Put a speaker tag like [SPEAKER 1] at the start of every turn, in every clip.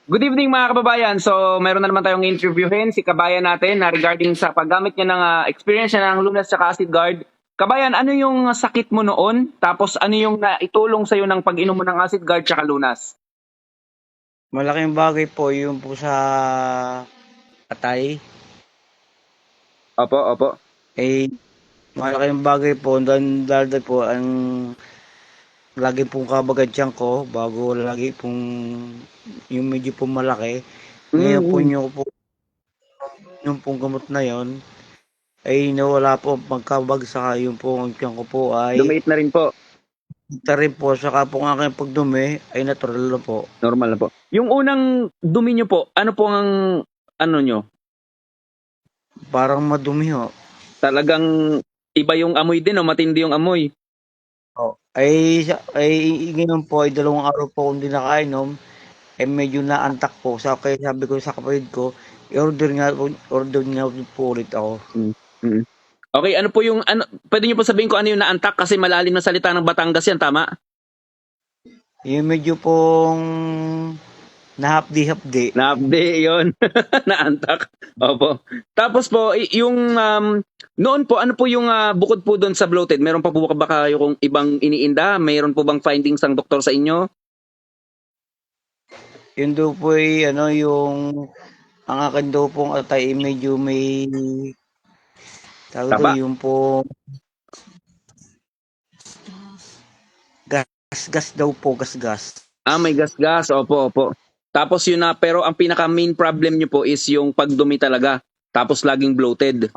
[SPEAKER 1] Good evening mga kababayan. So, meron na naman tayong interviewin si kabayan natin na regarding sa paggamit niya ng experience niya ng Lunas at Acid Guard. Kabayan, ano yung sakit mo noon? Tapos ano yung naitulong sa'yo ng pag-inom mo ng Acid Guard at Lunas?
[SPEAKER 2] Malaking bagay po yung po sa atay.
[SPEAKER 1] Opo, opo.
[SPEAKER 2] Eh, malaking bagay po dahil po ang lagi pong kabagad ko bago lagi pong yung medyo po malaki. Ngayon po
[SPEAKER 1] Mm-hmm.
[SPEAKER 2] yung pong gamot na yon ay nawala po pagkabag saka yung po ang tiyan ko po ay
[SPEAKER 1] Lumiit na rin po.
[SPEAKER 2] ita rin po saka po ang aking pagdumi ay natural na po.
[SPEAKER 1] Normal na po. Yung unang dumi nyo po, ano po ang ano nyo?
[SPEAKER 2] Parang madumi ho.
[SPEAKER 1] Talagang iba yung amoy din o matindi yung amoy?
[SPEAKER 2] Oh. Ay ngayon po ay 2 araw po akong hindi nakainom. Medyo naantak po. Kaya sabi ko sa kapatid ko, order nga po ulit ako.
[SPEAKER 1] Mm-hmm. Okay, ano po yung ano, pwede niyo po sabihin ko ano yung naantak kasi malalim na salita ng Batangas yan, tama?
[SPEAKER 2] Yung medyo pong nahapdi-hapdi.
[SPEAKER 1] Na-update yun. Naantak. Opo. Tapos po, yung noon po, ano po yung bukod po doon sa bloated? Meron pa po ba kayo kung ibang iniinda? Mayroon po bang findings ng doktor sa inyo?
[SPEAKER 2] Yun daw po ay yung ang akin daw pong atay medyo may tawag daw
[SPEAKER 1] Taba?
[SPEAKER 2] yung po gas daw po, gas.
[SPEAKER 1] May gas-gas. Opo, opo. Tapos yun na, pero ang pinaka main problem nyo po is yung pagdumi talaga. Tapos laging bloated.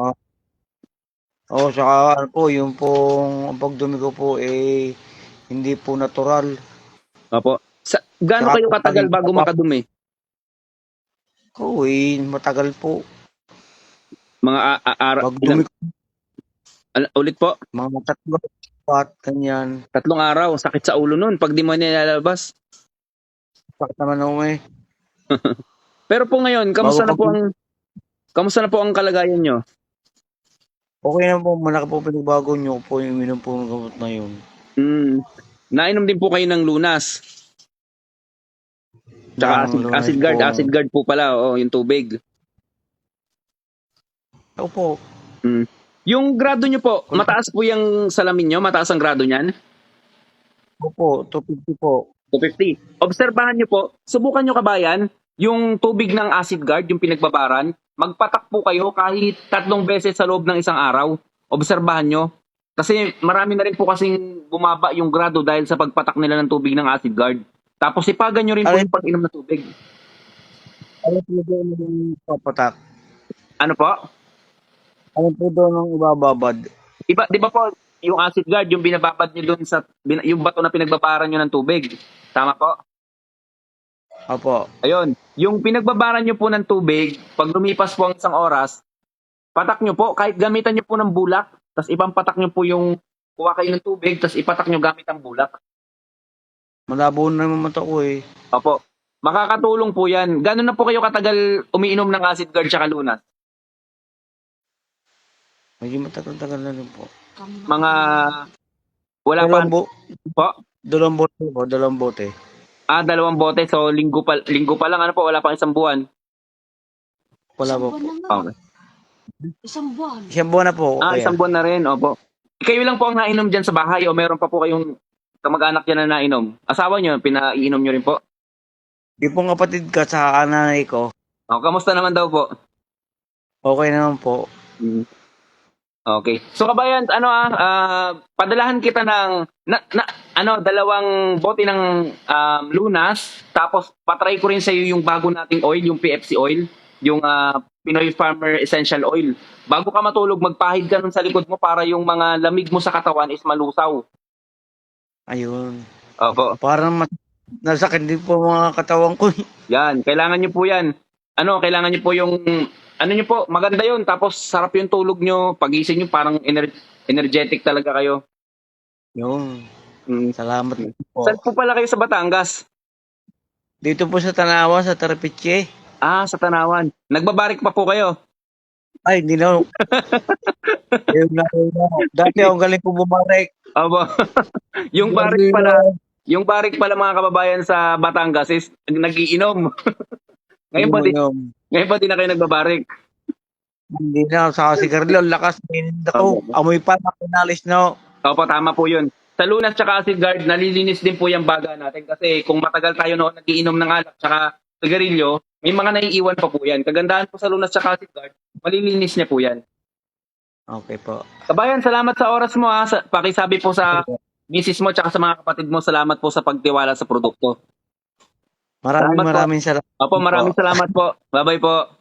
[SPEAKER 2] Saka yung pong ang pagdumi ko po hindi po natural.
[SPEAKER 1] Opo. Gaano
[SPEAKER 2] Saka
[SPEAKER 1] kayo
[SPEAKER 2] po
[SPEAKER 1] katagal bago makadumi?
[SPEAKER 2] matagal po.
[SPEAKER 1] Mga araw,
[SPEAKER 2] Pagdumi ko,
[SPEAKER 1] ulit po?
[SPEAKER 2] mga 3, 4, ganyan.
[SPEAKER 1] 3 araw, sakit sa ulo nun pag di mo nilalabas.
[SPEAKER 2] Sakit naman ako
[SPEAKER 1] Pero po ngayon, kamusta na po ang kalagayan nyo?
[SPEAKER 2] Okay na po, malaki po pinagbago nyo po yung uminom po ng gamot na yun.
[SPEAKER 1] Nainom din po kayo ng Lunas. Tsaka acid guard po pala, yung tubig.
[SPEAKER 2] Opo.
[SPEAKER 1] Yung grado nyo po, mataas po yung salamin nyo? Mataas ang grado nyan?
[SPEAKER 2] Opo, 250 po.
[SPEAKER 1] 250. Obserbahan nyo po, subukan nyo kabayan, yung tubig ng acid guard, yung pinagbabaran, magpatak po kayo kahit 3 beses sa loob ng isang araw. Obserbahan nyo. Kasi marami na rin po kasing bumaba yung grado dahil sa pagpatak nila ng tubig ng acid guard. Tapos ipagan nyo rin po yung pag-inom ng tubig.
[SPEAKER 2] Ano po doon yung papatak?
[SPEAKER 1] Ano po?
[SPEAKER 2] Ano po doon ang ibababad?
[SPEAKER 1] Di ba po, yung acid guard, yung binababad nyo doon sa, yung bato na pinagbabaran nyo ng tubig. Tama po?
[SPEAKER 2] Opo.
[SPEAKER 1] Ayun. Yung pinagbabaran nyo po ng tubig, pag lumipas po ang isang oras, patak nyo po, kahit gamitan nyo po ng bulak, tapos ipampatak nyo po yung kuha kayo ng tubig, tapos ipatak nyo gamit ang bulak.
[SPEAKER 2] Malabo na naman mata ko
[SPEAKER 1] Opo. Makakatulong po yan. Gano'n na po kayo katagal umiinom ng acid guard tsaka Lunas?
[SPEAKER 2] Medyo matagal-tagal na rin po.
[SPEAKER 1] Mga wala pa po?
[SPEAKER 2] 2 bote po, 2 bote.
[SPEAKER 1] 2 bote. So, linggo pa lang. Ano po? Wala pang 1 buwan.
[SPEAKER 2] Wala po.
[SPEAKER 1] Okay.
[SPEAKER 3] 1 buwan.
[SPEAKER 2] 1 buwan na po.
[SPEAKER 1] 1 buwan na rin. Opo. Kayo lang po ang nainom dyan sa bahay o meron pa po kayong kamag-anak dyan na nainom? Asawa nyo, pinainom nyo rin po?
[SPEAKER 2] Yung pong kapatid ka sa nanay ko.
[SPEAKER 1] Kamusta naman daw po?
[SPEAKER 2] Okay naman po.
[SPEAKER 1] Okay. So kabayan, padalahan kita ng 2 bote ng Lunas, tapos patry ko rin sa iyo yung bago nating oil, yung PFC oil, yung Pinoy Farmer Essential Oil. Bago ka matulog, magpahid ka nun sa likod mo para yung mga lamig mo sa katawan is malusaw.
[SPEAKER 2] Ayun.
[SPEAKER 1] Opo.
[SPEAKER 2] Parang nasakit din po mga katawan ko.
[SPEAKER 1] Yan, kailangan niyo po yan. Kailangan niyo po yung niyo po, maganda yun. Tapos sarap yung tulog niyo, pagising niyo parang energetic talaga kayo.
[SPEAKER 2] Yun. Salamat po.
[SPEAKER 1] Saan po pala kayo sa Batangas?
[SPEAKER 2] Dito po sa Tanawa, sa Tarapiche.
[SPEAKER 1] Sa Tanawan. Nagbabarik pa po kayo?
[SPEAKER 2] Ay, hindi na. Dati akong galing po bumarik.
[SPEAKER 1] Opo. yung barik pala mga kababayan sa Batangas is nagiinom. Ngayon pa di,
[SPEAKER 2] Yung,
[SPEAKER 1] ngayon pa di na kayo nagbabarik.
[SPEAKER 2] hindi na sa sigarilyo, lakas nininda ko. Amoy pa na pinalis na.
[SPEAKER 1] Opo, tama po yun. Sa Lunas tsaka Acid Guard, nalilinis din po yung baga natin kasi kung matagal tayo noon nagiinom ng alak tsaka sigarilyo, may mga naiiwan pa po yan. Kagandahan po sa Lunas tsaka Acid Guard, malilinis niya po yan.
[SPEAKER 2] Okay po.
[SPEAKER 1] Kabayan, salamat sa oras mo ha. Pakisabi po sa misis mo tsaka sa mga kapatid mo, salamat po sa pagtiwala sa produkto. Salamat po.
[SPEAKER 2] Maraming salamat.
[SPEAKER 1] Opo, maraming salamat po. Bye-bye po.